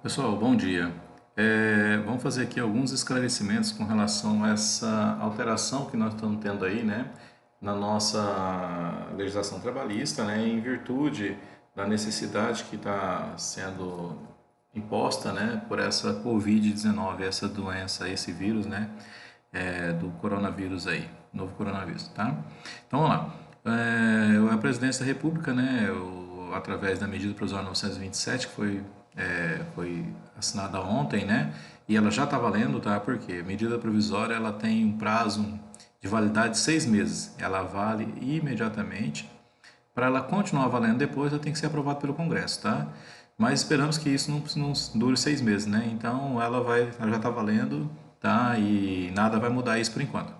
Pessoal, bom dia. Vamos fazer aqui alguns esclarecimentos com relação a essa alteração que nós estamos tendo aí, né, na nossa legislação trabalhista, né, em virtude da necessidade que está sendo imposta, né, por essa Covid-19, essa doença, esse vírus, né, do coronavírus aí, novo coronavírus, tá? Então vamos lá. A Presidência da República, né, através da medida provisória 927, que foi assinada ontem, né, e ela já está valendo, tá? Porque a medida provisória ela tem um prazo de validade de 6 meses, ela vale imediatamente. Para ela continuar valendo depois, ela tem que ser aprovada pelo Congresso, tá? Mas esperamos que isso não dure 6 meses, né? Então ela já está valendo, tá? E nada vai mudar isso por enquanto,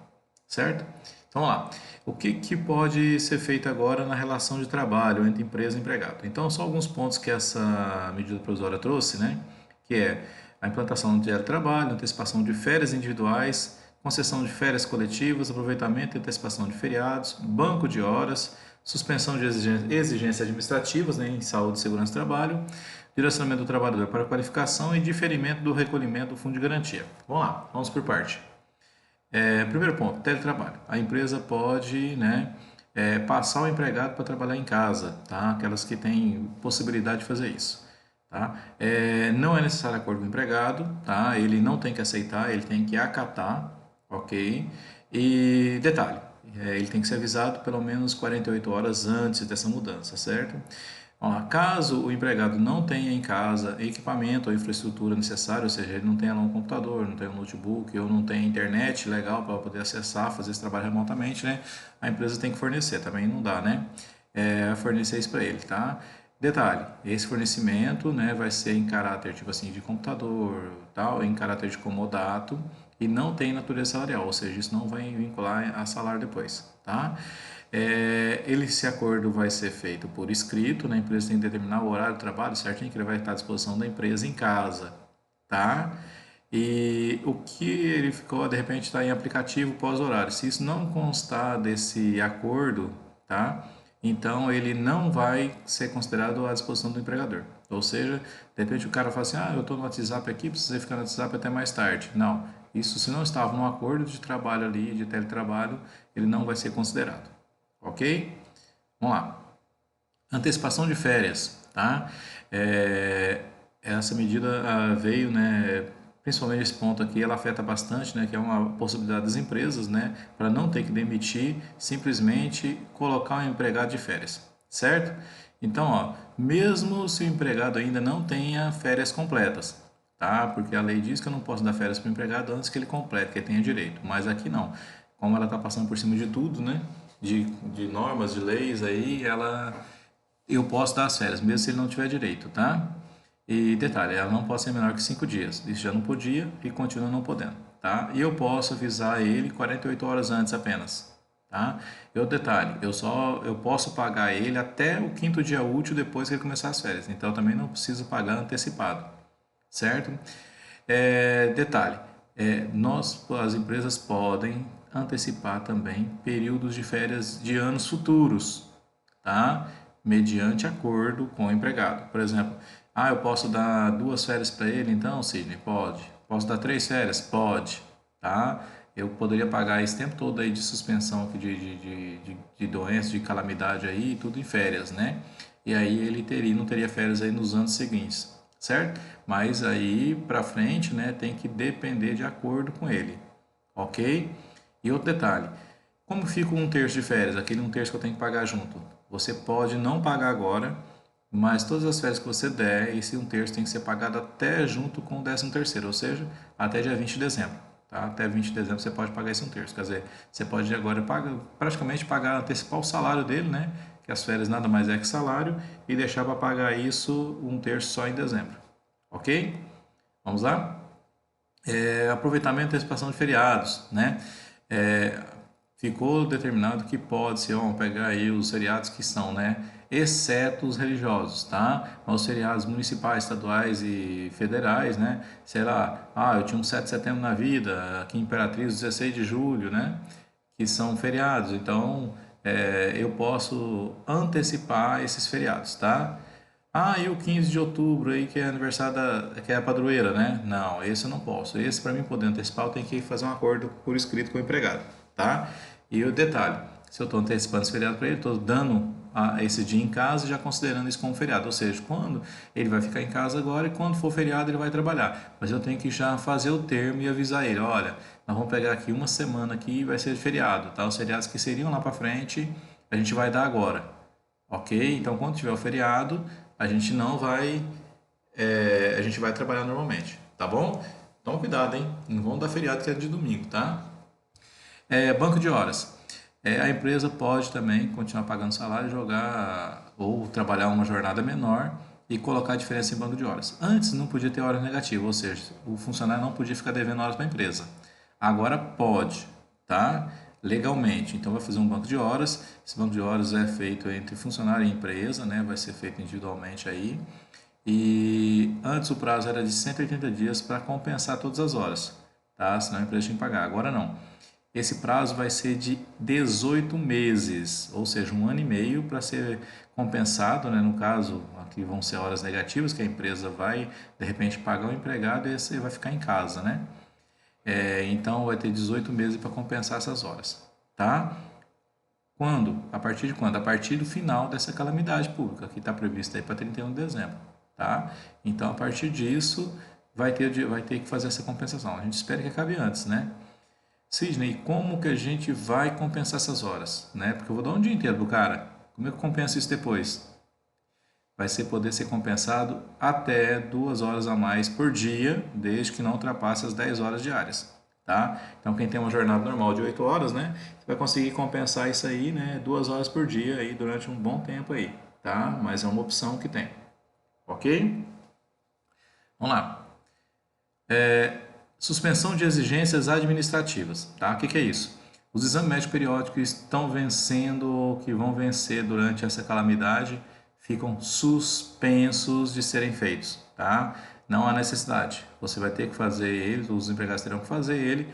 certo? Então vamos lá. O que pode ser feito agora na relação de trabalho entre empresa e empregado? Então são alguns pontos que essa medida provisória trouxe, né? Que é a implantação do teletrabalho, antecipação de férias individuais, concessão de férias coletivas, aproveitamento e antecipação de feriados, banco de horas, suspensão de exigências administrativas, né, em saúde e segurança do trabalho, direcionamento do trabalhador para qualificação e diferimento do recolhimento do fundo de garantia. Vamos lá, vamos por parte. Primeiro ponto, teletrabalho. A empresa pode, né, passar o empregado para trabalhar em casa, tá? Aquelas que têm possibilidade de fazer isso, tá? Não é necessário acordo com o empregado, tá? Ele não tem que aceitar, ele tem que acatar, ok? E detalhe, ele tem que ser avisado pelo menos 48 horas antes dessa mudança, certo? Ó, caso o empregado não tenha em casa equipamento ou infraestrutura necessária, ou seja, ele não tenha lá um computador, não tenha um notebook ou não tenha internet legal para poder acessar, fazer esse trabalho remotamente, né? A empresa tem que fornecer, também não dá, né? Fornecer isso para ele, tá? Detalhe, esse fornecimento, né, vai ser em caráter tipo assim de computador, tal, em caráter de comodato e não tem natureza salarial, ou seja, isso não vai vincular a salário depois, tá? Esse acordo vai ser feito por escrito, né? A empresa tem que determinar o horário do trabalho certinho, que ele vai estar à disposição da empresa em casa, tá? E o que ele ficou, de repente, está em aplicativo pós-horário. Se isso não constar desse acordo, tá? Então ele não vai ser considerado à disposição do empregador. Ou seja, de repente o cara fala assim: ah, eu estou no WhatsApp aqui, precisei ficar no WhatsApp até mais tarde. Não, isso se não estava no acordo de trabalho ali, de teletrabalho, ele não vai ser considerado. Ok? Vamos lá. Antecipação de férias, tá? Essa medida veio, né? Principalmente esse ponto aqui, ela afeta bastante, né? Que é uma possibilidade das empresas, né? Para não ter que demitir, simplesmente colocar um empregado de férias, certo? Então, ó, mesmo se o empregado ainda não tenha férias completas, tá? Porque a lei diz que eu não posso dar férias para o empregado antes que ele complete, que ele tenha direito. Mas aqui não. Como ela está passando por cima de tudo, né? De normas, de leis aí, eu posso dar as férias, mesmo se ele não tiver direito, tá? E detalhe, ela não pode ser menor que 5 dias. Isso já não podia e continua não podendo, tá? E eu posso avisar ele 48 horas antes apenas, tá? E outro detalhe, eu posso pagar ele até o quinto dia útil depois que ele começar as férias. Então eu também não preciso pagar antecipado, certo? Detalhe, as empresas podem antecipar também períodos de férias de anos futuros, tá? Mediante acordo com o empregado. Por exemplo, eu posso dar 2 férias para ele, então, Sidney? Pode. Posso dar 3 férias? Pode, tá? Eu poderia pagar esse tempo todo aí de suspensão aqui de doença, de calamidade aí, tudo em férias, né? E aí ele não teria férias aí nos anos seguintes, certo? Mas aí para frente, né, tem que depender de acordo com ele, ok? E outro detalhe, como fica um terço de férias, aquele um terço que eu tenho que pagar junto? Você pode não pagar agora, mas todas as férias que você der, esse um terço tem que ser pagado até junto com o 13º, ou seja, até dia 20 de dezembro. Tá? Até 20 de dezembro você pode pagar esse um terço. Quer dizer, você pode agora praticamente pagar, antecipar o salário dele, né? Que as férias nada mais é que salário, e deixar para pagar isso um terço só em dezembro. Ok? Vamos lá? Aproveitamento e antecipação de feriados, né? É, ficou determinado que pode-se, vamos pegar aí os feriados que são, né? Exceto os religiosos, tá? Mas os feriados municipais, estaduais e federais, né? Sei lá, eu tinha um 7 de setembro na vida, aqui em Imperatriz, 16 de julho, né? Que são feriados, então eu posso antecipar esses feriados, tá? Ah, e o 15 de outubro aí, que é aniversário que é a padroeira, né? Não, esse eu não posso. Esse, para mim poder antecipar, eu tenho que fazer um acordo por escrito com o empregado, tá? E o detalhe, se eu estou antecipando esse feriado para ele, estou dando esse dia em casa e já considerando isso como feriado. Ou seja, quando ele vai ficar em casa agora e quando for feriado ele vai trabalhar. Mas eu tenho que já fazer o termo e avisar ele, olha, nós vamos pegar aqui uma semana aqui e vai ser de feriado, tá? Os feriados que seriam lá para frente, a gente vai dar agora. Ok? Então, quando tiver o feriado, a gente não vai, a gente vai trabalhar normalmente, tá bom? Toma cuidado, hein? Não vão dar feriado que é de domingo, tá? Banco de horas. A empresa pode também continuar pagando salário, jogar ou trabalhar uma jornada menor e colocar a diferença em banco de horas. Antes não podia ter hora negativa, ou seja, o funcionário não podia ficar devendo horas para a empresa. Agora pode, tá? Legalmente. Então vai fazer um banco de horas. Esse banco de horas é feito entre funcionário e empresa, né? Vai ser feito individualmente aí. E antes o prazo era de 180 dias para compensar todas as horas, tá? Senão a empresa tinha que pagar. Agora não. Esse prazo vai ser de 18 meses, ou seja, um ano e meio para ser compensado, né? No caso, aqui vão ser horas negativas, que a empresa vai, de repente, pagar o empregado e esse vai ficar em casa, né? Então, vai ter 18 meses para compensar essas horas, tá? Quando? A partir de quando? A partir do final dessa calamidade pública, que está prevista aí para 31 de dezembro, tá? Então, a partir disso, vai ter que fazer essa compensação. A gente espera que acabe antes, né? Sidney, como que a gente vai compensar essas horas, né? Porque eu vou dar um dia inteiro pro cara. Como é que eu compenso isso depois? Vai ser poder ser compensado até 2 horas a mais por dia, desde que não ultrapasse as 10 horas diárias, tá? Então, quem tem uma jornada normal de 8 horas, né? Você vai conseguir compensar isso aí, né? 2 horas por dia aí durante um bom tempo aí, tá? Mas é uma opção que tem, ok? Vamos lá. Suspensão de exigências administrativas, tá? O que é isso? Os exames médicos periódicos estão vencendo ou que vão vencer durante essa calamidade ficam suspensos de serem feitos, tá? Não há necessidade. Você vai ter que fazer eles, os empregados terão que fazer ele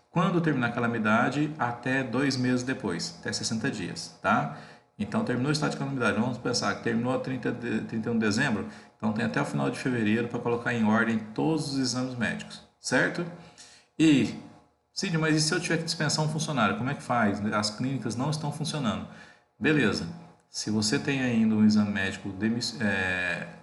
quando terminar a calamidade até 2 meses depois, até 60 dias, tá? Então, terminou o estado de calamidade. Vamos pensar que terminou a 31 de dezembro, então tem até o final de fevereiro para colocar em ordem todos os exames médicos, certo? E, Cid, mas e se eu tiver que dispensar um funcionário, como é que faz? As clínicas não estão funcionando. Beleza. Se você tem ainda um exame médico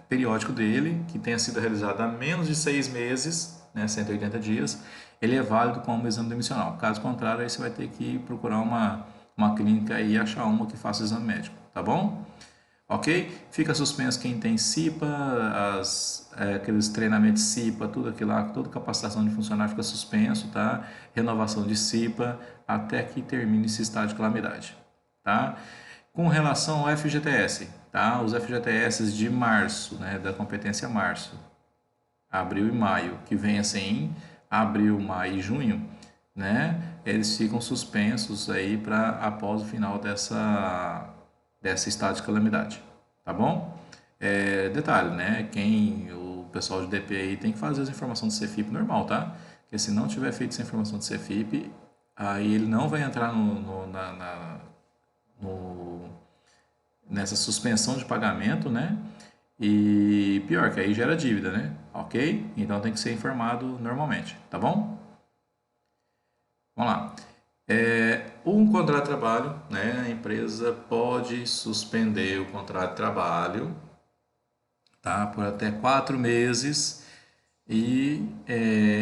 periódico dele, que tenha sido realizado há menos de 6 meses, né, 180 dias, ele é válido como exame demissional. Caso contrário, aí você vai ter que procurar uma clínica e achar uma que faça o exame médico, tá bom? Ok? Fica suspenso quem tem CIPA, aqueles treinamentos CIPA, tudo aquilo lá, toda capacitação de funcionário fica suspenso, tá? Renovação de CIPA até que termine esse estado de calamidade, tá? Com relação ao FGTS, tá? Os FGTS de março, né, da competência março, abril e maio, que vem assim, abril, maio e junho, né? Eles ficam suspensos aí para após o final dessa estado de calamidade, tá bom? Detalhe, né? O pessoal de DP aí tem que fazer as informações do CFIP normal, tá? Porque se não tiver feito essa informação do CFIP, aí ele não vai entrar no- nessa suspensão de pagamento, né? E pior, que aí gera dívida, né? Ok? Então tem que ser informado normalmente, tá bom? Vamos lá. Um contrato de trabalho, né? A empresa pode suspender o contrato de trabalho, tá? Por até 4 meses e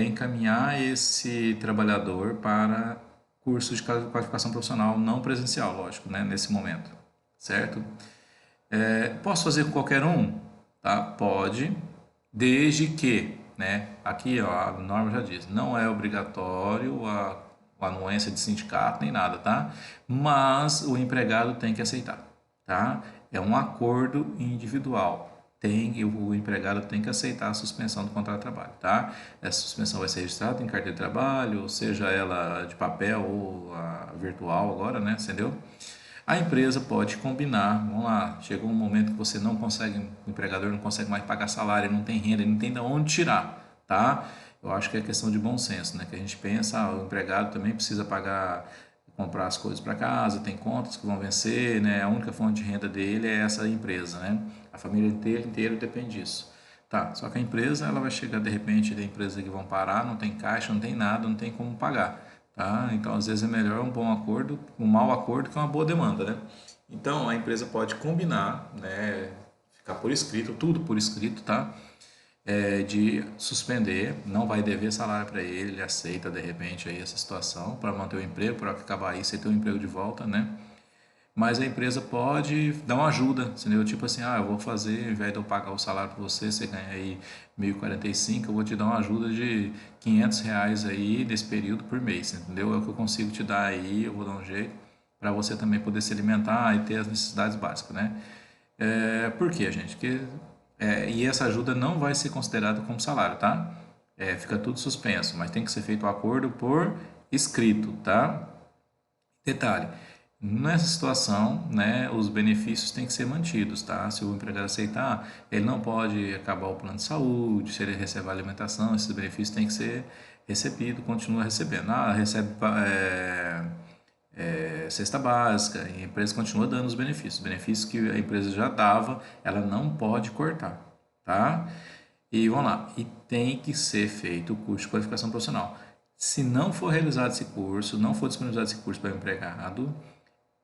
encaminhar esse trabalhador para curso de qualificação profissional não presencial, lógico, né? Nesse momento, certo? Posso fazer com qualquer um? Tá? Pode, desde que, né? Aqui ó, a norma já diz, não é obrigatório a anuência de sindicato nem nada, tá? Mas o empregado tem que aceitar, tá? É um acordo individual. O empregado tem que aceitar a suspensão do contrato de trabalho, tá? Essa suspensão vai ser registrada em carteira de trabalho, seja ela de papel ou virtual agora, né? Entendeu? A empresa pode combinar, vamos lá, chegou um momento que você não consegue, o empregador não consegue mais pagar salário, não tem renda, não tem de onde tirar, tá? Eu acho que é questão de bom senso, né? Que a gente pensa, o empregado também precisa pagar comprar as coisas para casa, tem contas que vão vencer, né? A única fonte de renda dele é essa empresa, né? A família inteira depende disso. Tá, só que a empresa, ela vai chegar de repente, tem empresas que vão parar, não tem caixa, não tem nada, não tem como pagar, tá? Então, às vezes é melhor um bom acordo, um mau acordo que uma boa demanda, né? Então, a empresa pode combinar, né? Ficar por escrito, tudo por escrito, tá? De suspender, não vai dever salário para ele, ele aceita de repente aí essa situação para manter o emprego, para acabar aí você ter o emprego de volta, né? Mas a empresa pode dar uma ajuda, entendeu? Tipo assim, eu vou fazer, ao invés de eu pagar o salário para você, você ganha aí 1.045, eu vou te dar uma ajuda de R$ 500 aí nesse período por mês, entendeu? É o que eu consigo te dar aí, eu vou dar um jeito para você também poder se alimentar e ter as necessidades básicas, né? Por quê, gente? E essa ajuda não vai ser considerada como salário, tá? Fica tudo suspenso, mas tem que ser feito o acordo por escrito, tá? Detalhe, nessa situação, né, os benefícios têm que ser mantidos, tá? Se o empregado aceitar, ele não pode acabar o plano de saúde, se ele recebe a alimentação, esses benefícios têm que ser recebidos, continua recebendo. Recebe cesta básica, e a empresa continua dando os benefícios que a empresa já dava, ela não pode cortar, tá? E vamos lá, e tem que ser feito o curso de qualificação profissional. Se não for realizado esse curso, não for disponibilizado esse curso para o empregado,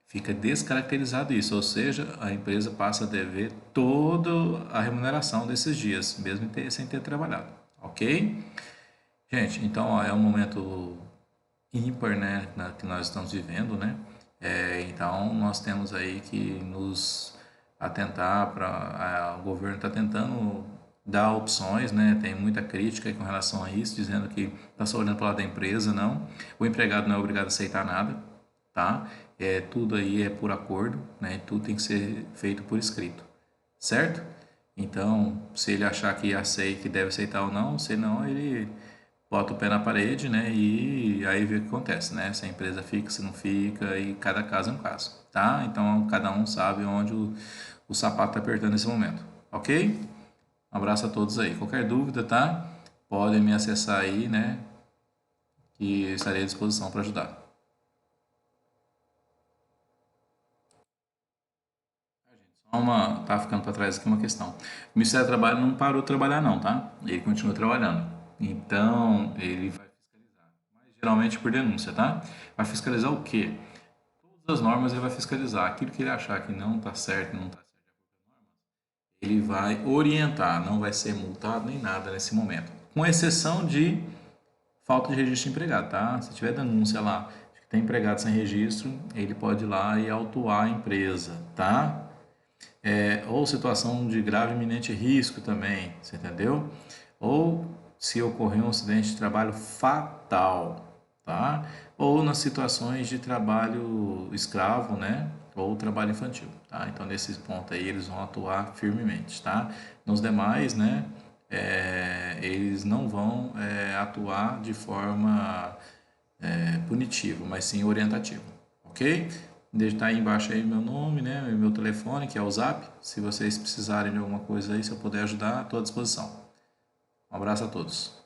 fica descaracterizado isso, ou seja, a empresa passa a dever toda a remuneração desses dias, mesmo sem ter trabalhado, ok? Gente, então ó, é um momento ímpar, né, que nós estamos vivendo, né? Então nós temos aí que nos atentar para o governo está tentando dar opções, né? Tem muita crítica aí com relação a isso, dizendo que está só olhando para o lado da empresa, não. O empregado não é obrigado a aceitar nada, tá? Tudo aí é por acordo, né? Tudo tem que ser feito por escrito, certo? Então, se ele achar que aceita, que deve aceitar ou não, se não, ele bota o pé na parede, né? E aí vê o que acontece, né? Se a empresa fica, se não fica, e cada caso é um caso, tá? Então, cada um sabe onde o sapato está apertando nesse momento, ok? Um abraço a todos aí. Qualquer dúvida, tá? Podem me acessar aí, né? Que eu estarei à disposição para ajudar. Tá ficando para trás aqui uma questão. O Ministério do Trabalho não parou de trabalhar não, tá? Ele continua trabalhando. Então, ele vai fiscalizar. Mas geralmente por denúncia, tá? Vai fiscalizar o quê? Todas as normas ele vai fiscalizar. Aquilo que ele achar que não está certo, não está certo, ele vai orientar. Não vai ser multado nem nada nesse momento. Com exceção de falta de registro de empregado, tá? Se tiver denúncia lá de que tem empregado sem registro, ele pode ir lá e autuar a empresa, tá? Ou situação de grave iminente risco também, você entendeu? Ou se ocorrer um acidente de trabalho fatal, tá? Ou nas situações de trabalho escravo, né? Ou trabalho infantil, tá? Então, nesses pontos aí, eles vão atuar firmemente, tá? Nos demais, né? Eles não vão atuar de forma punitiva, mas sim orientativa, ok? Deixa aí embaixo aí meu nome, né, meu telefone, que é o Zap. Se vocês precisarem de alguma coisa aí, se eu puder ajudar, estou à disposição. Um abraço a todos.